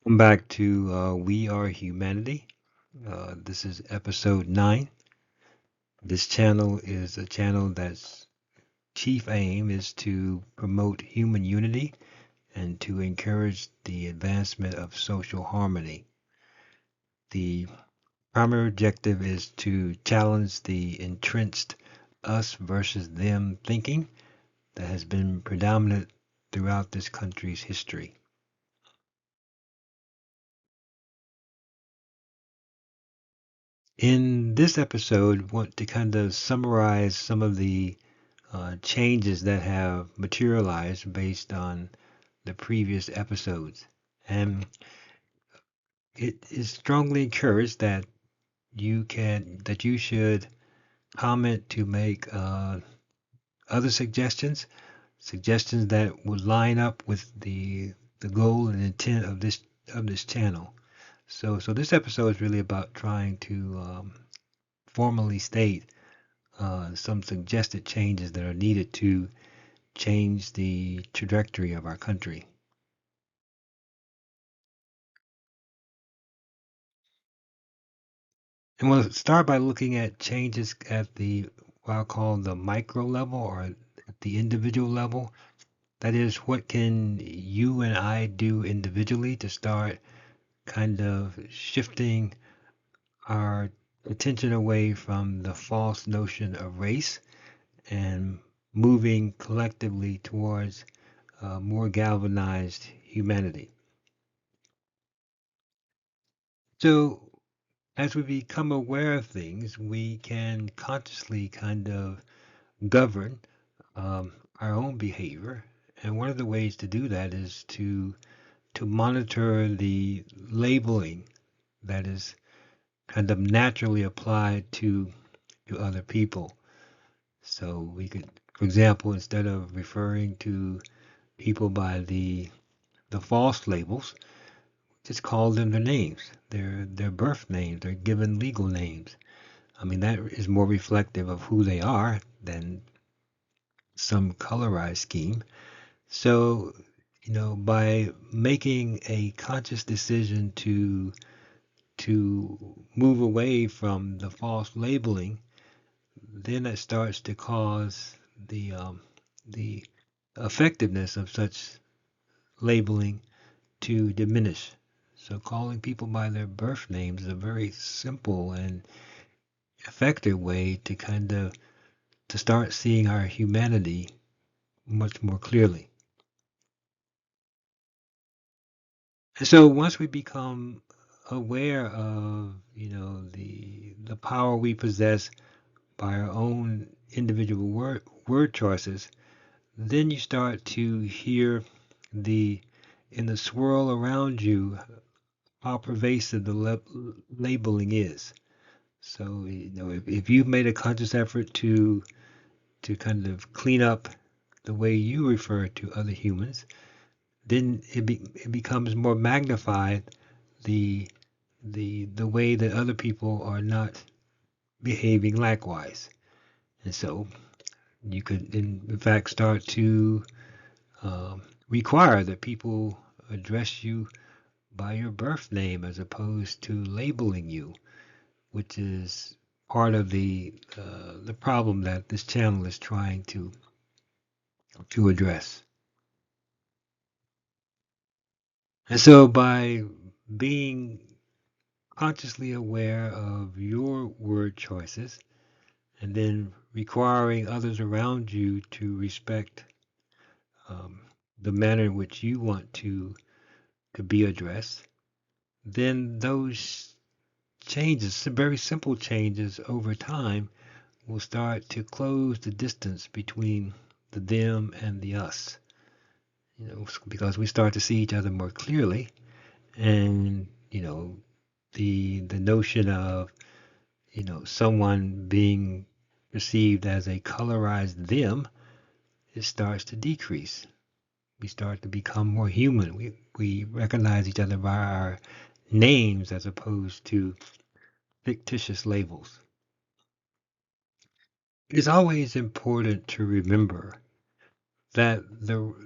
Welcome back to We Are Humanity. This is episode 9. This channel is a channel that's chief aim is to promote human unity and to encourage the advancement of social harmony. The primary objective is to challenge the entrenched us versus them thinking that has been predominant throughout this country's history. In this episode, I want to kind of summarize some of the changes that have materialized based on the previous episodes. And it is strongly encouraged that you should comment to make other suggestions that would line up with the goal and intent of this channel. So this episode is really about trying to formally state some suggested changes that are needed to change the trajectory of our country. And we'll start by looking at changes at what I'll call the micro level or at the individual level. That is, what can you and I do individually to start kind of shifting our attention away from the false notion of race and moving collectively towards more galvanized humanity. So, as we become aware of things, we can consciously kind of govern our own behavior. And one of the ways to do that is to monitor the labeling that is kind of naturally applied to other people. So we could, for example, instead of referring to people by the false labels, just call them their names, their birth names, their given legal names. I mean, that is more reflective of who they are than some colorized scheme. So, by making a conscious decision to move away from the false labeling, then it starts to cause the effectiveness of such labeling to diminish. So calling people by their birth names is a very simple and effective way to kind of to start seeing our humanity much more clearly. And so once we become aware of, the power we possess by our own individual word choices, then you start to hear the in the swirl around you how pervasive the labeling is. So, if you've made a conscious effort to kind of clean up the way you refer to other humans, then it becomes more magnified the the way that other people are not behaving likewise. And so you could in fact start to require that people address you by your birth name as opposed to labeling you, which is part of the problem that this channel is trying to address. And so by being consciously aware of your word choices and then requiring others around you to respect um, the manner in which you want to be addressed, then those changes, some very simple changes over time, will start to close the distance between the them and the us. Because we start to see each other more clearly, and the notion of someone being perceived as a colorized them, it starts to decrease. We start to become more human. We recognize each other by our names as opposed to fictitious labels. It is always important to remember that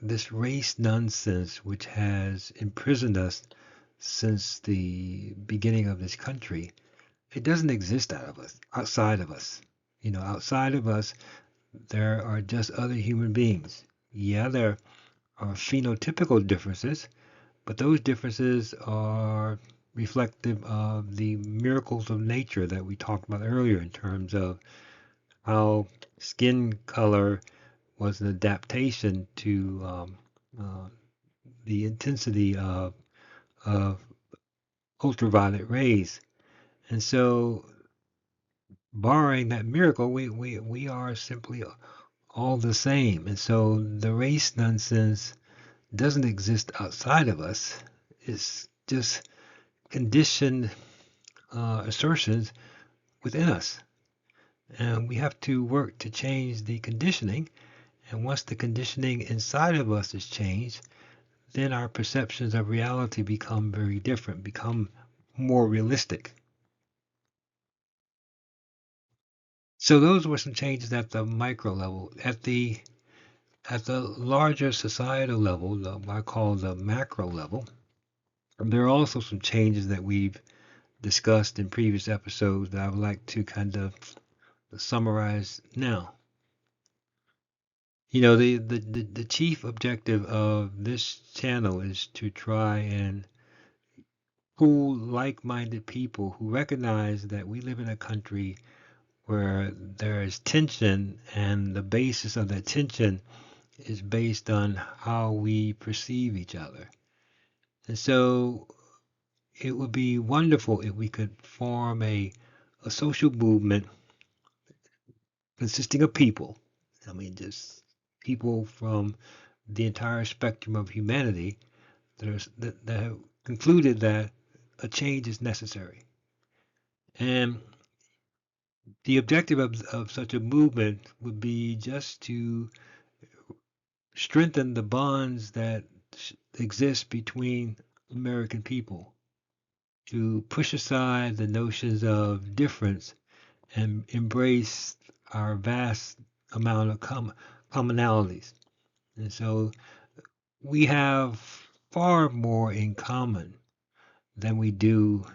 this race nonsense which has imprisoned us since the beginning of this country, it doesn't exist outside of us. Outside of us, there are just other human beings. Yeah, there are phenotypical differences, but those differences are reflective of the miracles of nature that we talked about earlier in terms of how skin color was an adaptation to uh, the intensity of ultraviolet rays. And so, barring that miracle, we are simply all the same. And so, the race nonsense doesn't exist outside of us. It's just conditioned assertions within us. And we have to work to change the conditioning. And once the conditioning inside of us is changed, then our perceptions of reality become very different, become more realistic. So those were some changes at the micro level. At the larger societal level, what I call the macro level, there are also some changes that we've discussed in previous episodes that I would like to kind of summarize now. The chief objective of this channel is to try and pool like-minded people who recognize that we live in a country where there is tension, and the basis of that tension is based on how we perceive each other. And so it would be wonderful if we could form a social movement consisting of people. I mean, just people from the entire spectrum of humanity that have concluded that a change is necessary. And the objective of such a movement would be just to strengthen the bonds that exist between American people, to push aside the notions of difference and embrace our vast amount of commonalities. And so we have far more in common than we do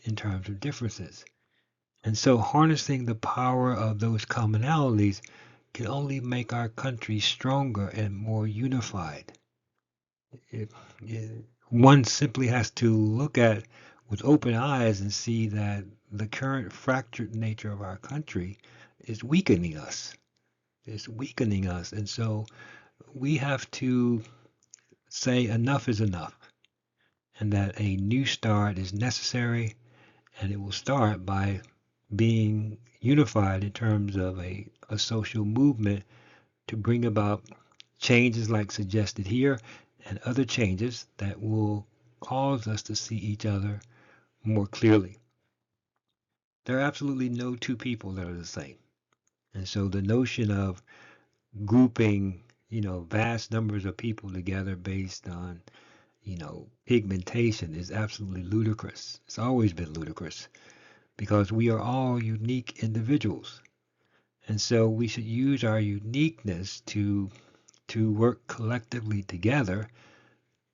in terms of differences. And so harnessing the power of those commonalities can only make our country stronger and more unified. It, One simply has to look at with open eyes and see that the current fractured nature of our country is weakening us. It's weakening us. And so we have to say enough is enough, and that a new start is necessary, and it will start by being unified in terms of a social movement to bring about changes like suggested here and other changes that will cause us to see each other more clearly. There are absolutely no two people that are the same. And so the notion of grouping, vast numbers of people together based on, pigmentation is absolutely ludicrous. It's always been ludicrous because we are all unique individuals. And so we should use our uniqueness to work collectively together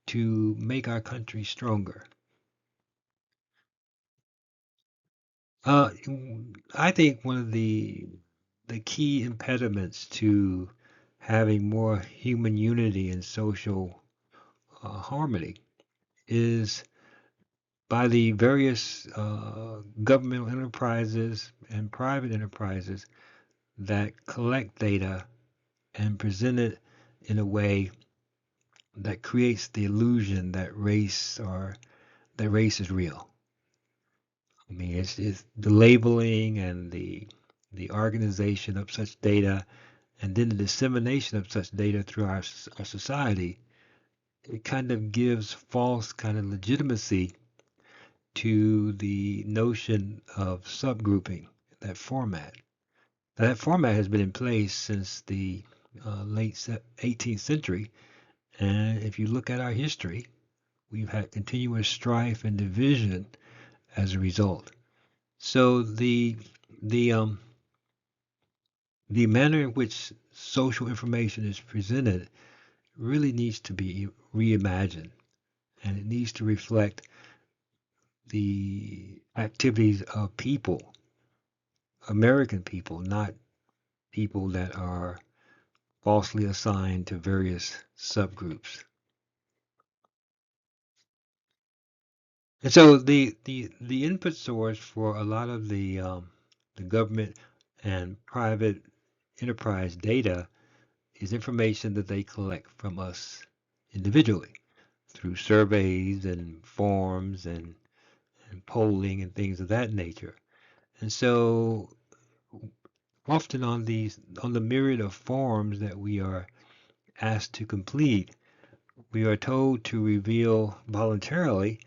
to make our country stronger. Uh, I think one of the key impediments to having more human unity and social harmony is by the various governmental enterprises and private enterprises that collect data and present it in a way that creates the illusion that race is real. I mean, it's the labeling and the organization of such data, and then the dissemination of such data through our society. It kind of gives false kind of legitimacy to the notion of subgrouping, that format. That format has been in place since the late 18th century, and if you look at our history, we've had continuous strife and division as a result. So the manner in which social information is presented really needs to be reimagined, and it needs to reflect the activities of people, American people, not people that are falsely assigned to various subgroups. And so the input source for a lot of the government and private enterprise data is information that they collect from us individually through surveys and forms and polling and things of that nature. And so often on the myriad of forms that we are asked to complete, we are told to reveal voluntarily,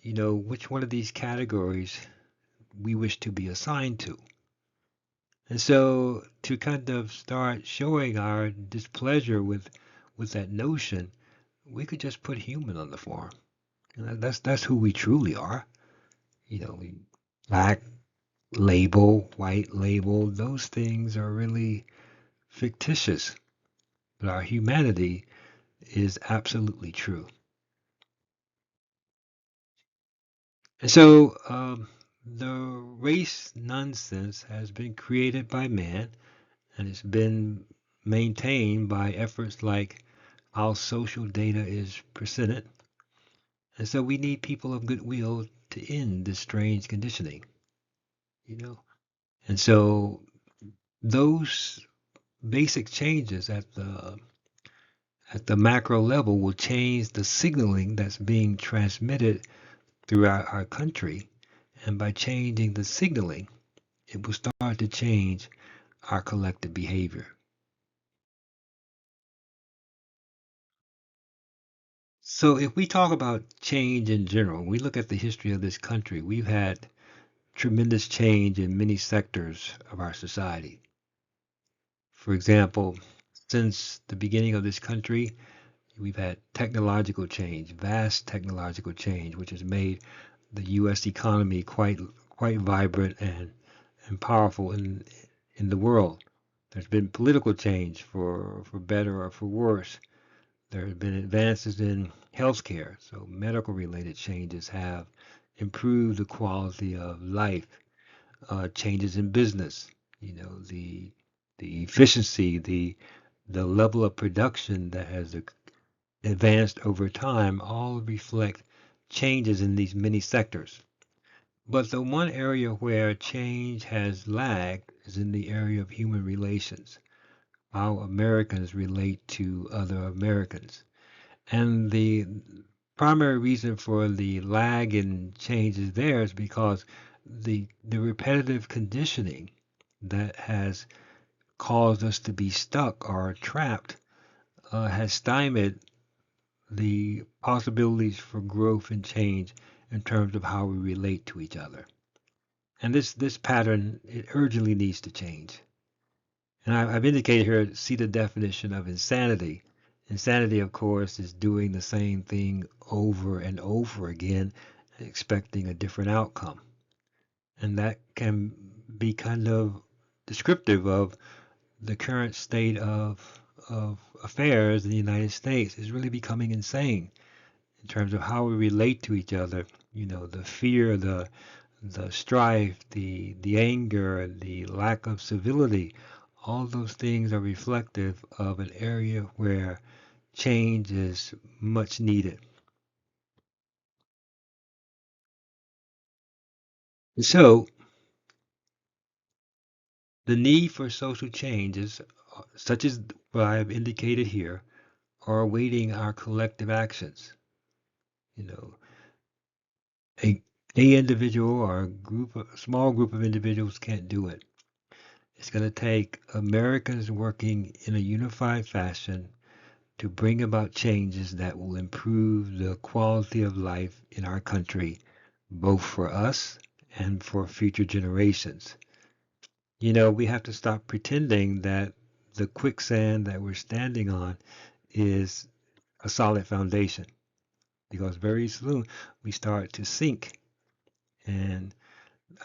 which one of these categories we wish to be assigned to. And so to kind of start showing our displeasure with that notion, we could just put human on the form. And that's who we truly are. We black label, white label, those things are really fictitious. But our humanity is absolutely true. And so the race nonsense has been created by man, and it's been maintained by efforts like how social data is presented. And so we need people of goodwill to end this strange conditioning, you know. And so those basic changes at the macro level will change the signaling that's being transmitted throughout our country. And by changing the signaling, it will start to change our collective behavior. So if we talk about change in general, we look at the history of this country, we've had tremendous change in many sectors of our society. For example, since the beginning of this country, we've had technological change, vast technological change, which has made the U.S. economy quite vibrant and powerful in the world. There's been political change for better or for worse. There have been advances in healthcare, so medical related changes have improved the quality of life. Changes in business, the efficiency, the level of production that has advanced over time all reflect changes in these many sectors. But the one area where change has lagged is in the area of human relations, how Americans relate to other Americans. And the primary reason for the lag in changes there is because the repetitive conditioning that has caused us to be stuck or trapped has stymied the possibilities for growth and change in terms of how we relate to each other. And this pattern, it urgently needs to change. And I've indicated here, see the definition of insanity. Insanity, of course, is doing the same thing over and over again, expecting a different outcome. And that can be kind of descriptive of the current state of affairs in the United States. Is really becoming insane in terms of how we relate to each other. The fear, the strife, the anger, the lack of civility, all those things are reflective of an area where change is much needed. So, the need for social changes, such as what I have indicated here, are awaiting our collective actions. You know, a, a individual or a small group of individuals can't do it. It's going to take Americans working in a unified fashion to bring about changes that will improve the quality of life in our country, both for us and for future generations. We have to stop pretending that the quicksand that we're standing on is a solid foundation, because very soon we start to sink, and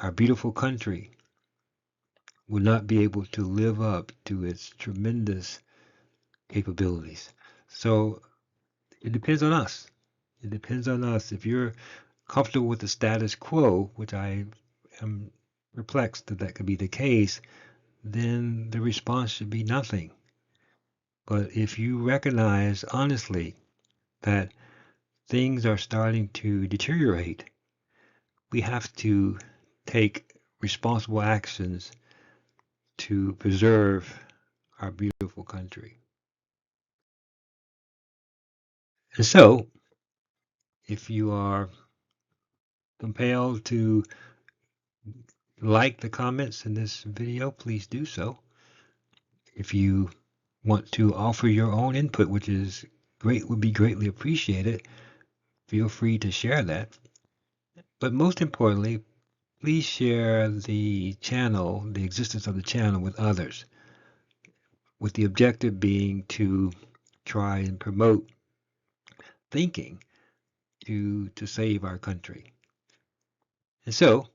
our beautiful country will not be able to live up to its tremendous capabilities. So it depends on us. It depends on us. If you're comfortable with the status quo, which I am perplexed that that could be the case, then the response should be nothing. But if you recognize honestly that things are starting to deteriorate, we have to take responsible actions to preserve our beautiful country. And so, if you are compelled to like the comments in this video, please do so. If you want to offer your own input, which is great, would be greatly appreciated, feel free to share that. But most importantly, please share the channel, the existence of the channel with others, with the objective being to try and promote thinking to save our country. And so,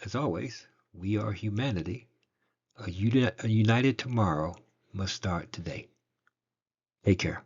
as always, we are humanity. A united tomorrow must start today. Take care.